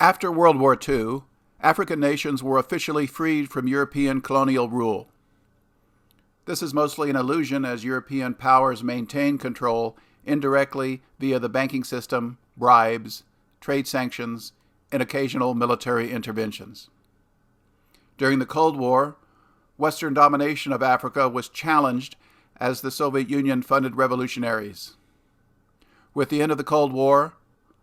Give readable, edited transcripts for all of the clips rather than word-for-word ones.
After World War II, African nations were officially freed from European colonial rule. This is mostly an illusion, as European powers maintain control indirectly via the banking system, bribes, trade sanctions, and occasional military interventions. During the Cold War, Western domination of Africa was challenged as the Soviet Union funded revolutionaries. With the end of the Cold War,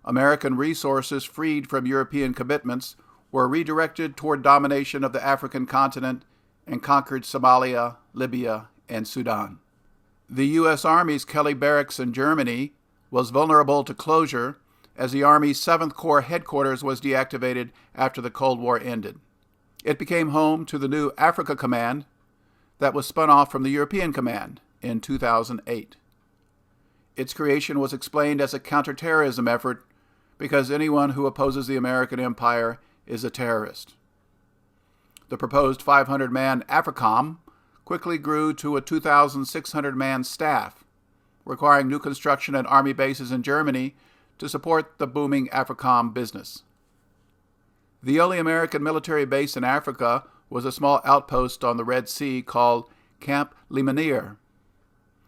American resources freed from European commitments were redirected toward domination of the African continent and conquered Somalia, Libya, and Sudan. The U.S. Army's Kelly Barracks in Germany was vulnerable to closure as the Army's 7th Corps headquarters was deactivated after the Cold War ended. It became home to the new Africa Command that was spun off from the European Command in 2008. Its creation was explained as a counterterrorism effort because anyone who opposes the American empire is a terrorist. The proposed 500-man Africom quickly grew to a 2,600-man staff, requiring new construction at Army bases in Germany to support the booming Africom business. The only American military base in Africa was a small outpost on the Red Sea called Camp Lemonnier.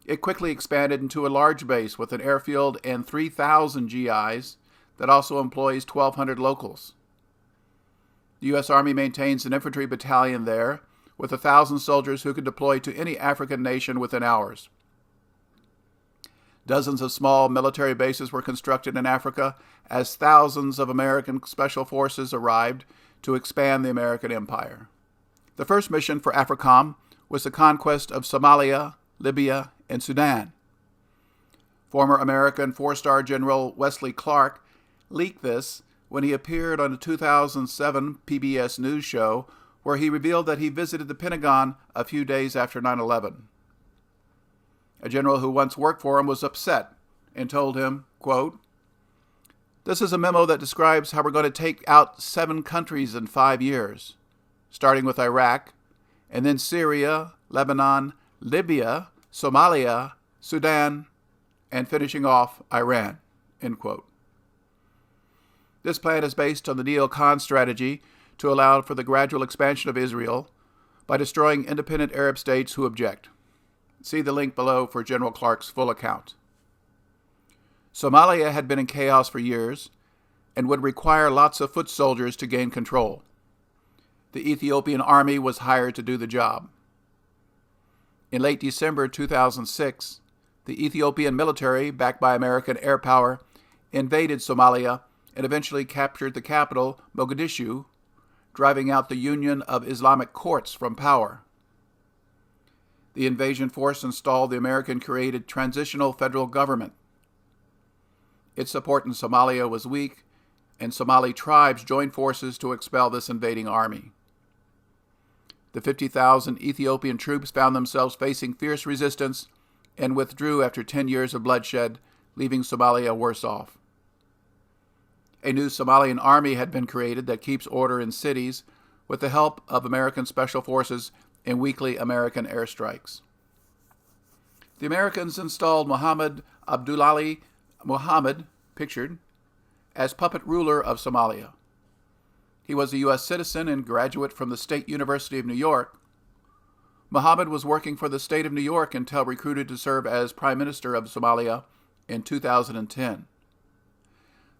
It quickly expanded into a large base with an airfield and 3,000 GIs that also employs 1,200 locals. The U.S. Army maintains an infantry battalion there with 1,000 soldiers who can deploy to any African nation within hours. Dozens of small military bases were constructed in Africa as thousands of American special forces arrived to expand the American empire. The first mission for Africom was the conquest of Somalia, Libya, and Sudan. Former American four-star General Wesley Clark leaked this when he appeared on a 2007 PBS News show where he revealed that he visited the Pentagon a few days after 9/11. A general who once worked for him was upset and told him, quote, "This is a memo that describes how we're going to take out 7 countries in 5 years, starting with Iraq, and then Syria, Lebanon, Libya, Somalia, Sudan, and finishing off Iran," end quote. This plan is based on the neocon strategy to allow for the gradual expansion of Israel by destroying independent Arab states who object. See the link below for General Clark's full account. Somalia had been in chaos for years and would require lots of foot soldiers to gain control. The Ethiopian army was hired to do the job. In late December 2006, the Ethiopian military, backed by American air power, invaded Somalia and eventually captured the capital, Mogadishu, driving out the Union of Islamic Courts from power. The invasion force installed the American-created Transitional Federal Government. Its support in Somalia was weak, and Somali tribes joined forces to expel this invading army. The 50,000 Ethiopian troops found themselves facing fierce resistance and withdrew after 10 years of bloodshed, leaving Somalia worse off. A new Somalian army had been created that keeps order in cities with the help of American special forces and weekly American airstrikes. The Americans installed Abdullahi Mohamed, pictured, as puppet ruler of Somalia. He was a U.S. citizen and graduate from the State University of New York. Mohamed was working for the state of New York until recruited to serve as Prime Minister of Somalia in 2010.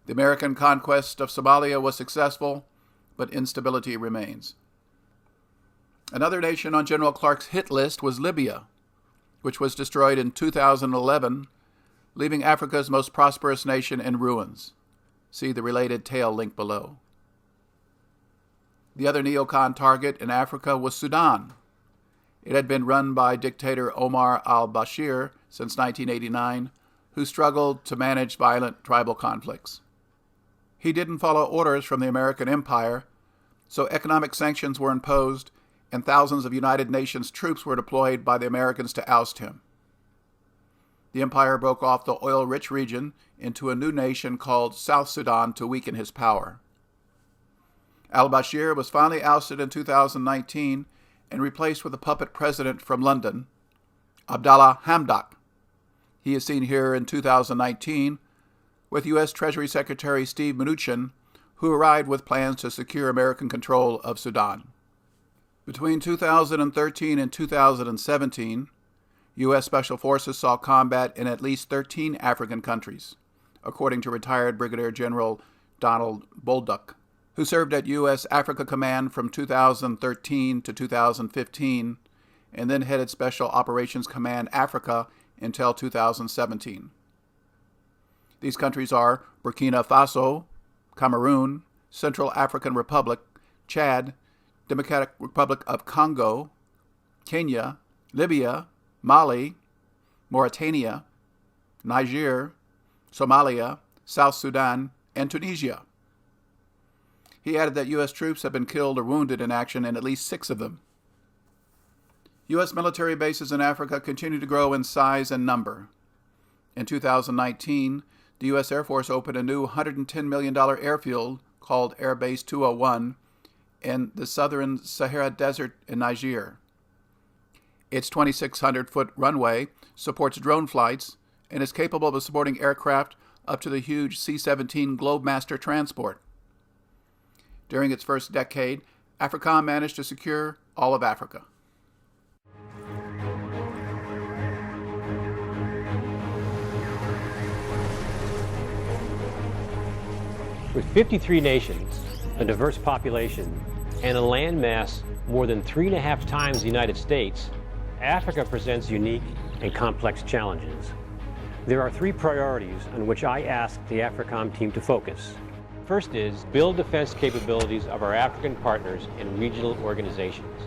The American conquest of Somalia was successful, but instability remains. Another nation on General Clark's hit list was Libya, which was destroyed in 2011, leaving Africa's most prosperous nation in ruins. See the related tale link below. The other neocon target in Africa was Sudan. It had been run by dictator Omar al-Bashir since 1989, who struggled to manage violent tribal conflicts. He didn't follow orders from the American empire, so economic sanctions were imposed and thousands of United Nations troops were deployed by the Americans to oust him. The empire broke off the oil-rich region into a new nation called South Sudan to weaken his power. Al-Bashir was finally ousted in 2019 and replaced with a puppet president from London, Abdalla Hamdok. He is seen here in 2019 with U.S. Treasury Secretary Steve Mnuchin, who arrived with plans to secure American control of Sudan. Between 2013 and 2017, U.S. Special Forces saw combat in at least 13 African countries, according to retired Brigadier General Donald Bolduc, who served at U.S. Africa Command from 2013 to 2015 and then headed Special Operations Command Africa until 2017. These countries are Burkina Faso, Cameroon, Central African Republic, Chad, Democratic Republic of Congo, Kenya, Libya, Mali, Mauritania, Niger, Somalia, South Sudan, and Tunisia. He added that U.S. troops have been killed or wounded in action in at least 6 of them. U.S. military bases in Africa continue to grow in size and number. In 2019, the U.S. Air Force opened a new $110 million airfield called Air Base 201 in the southern Sahara Desert in Niger. Its 2,600-foot runway supports drone flights and is capable of supporting aircraft up to the huge C-17 Globemaster transport. During its first decade, Africom managed to secure all of Africa. With 53 nations, a diverse population, and a landmass more than 3.5 times the United States, Africa presents unique and complex challenges. There are 3 priorities on which I asked the Africom team to focus. First is build defense capabilities of our African partners and regional organizations.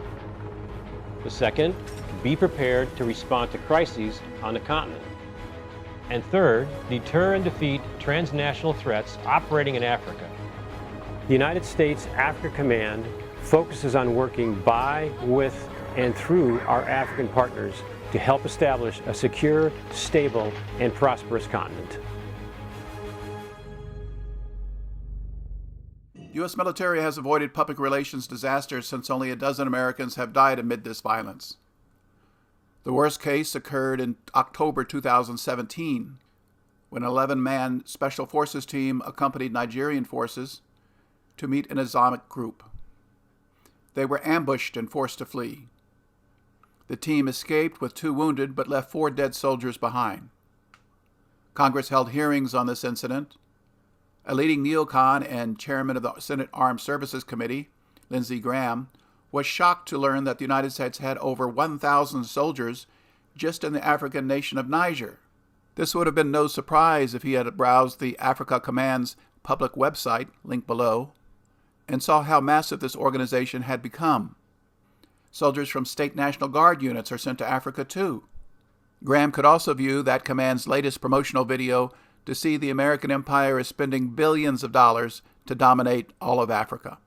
The second, be prepared to respond to crises on the continent. And third, deter and defeat transnational threats operating in Africa. The United States Africa Command focuses on working by, with, and through our African partners to help establish a secure, stable, and prosperous continent. U.S. military has avoided public relations disasters since only a dozen Americans have died amid this violence. The worst case occurred in October 2017, when an 11-man Special Forces team accompanied Nigerian forces to meet an Islamic group. They were ambushed and forced to flee. The team escaped with 2 wounded but left 4 dead soldiers behind. Congress held hearings on this incident. A leading neocon and chairman of the Senate Armed Services Committee, Lindsey Graham, was shocked to learn that the United States had over 1,000 soldiers just in the African nation of Niger. This would have been no surprise if he had browsed the Africa Command's public website, linked below, and saw how massive this organization had become. Soldiers from state National Guard units are sent to Africa too. Graham could also view that command's latest promotional video to see the American empire is spending billions of dollars to dominate all of Africa.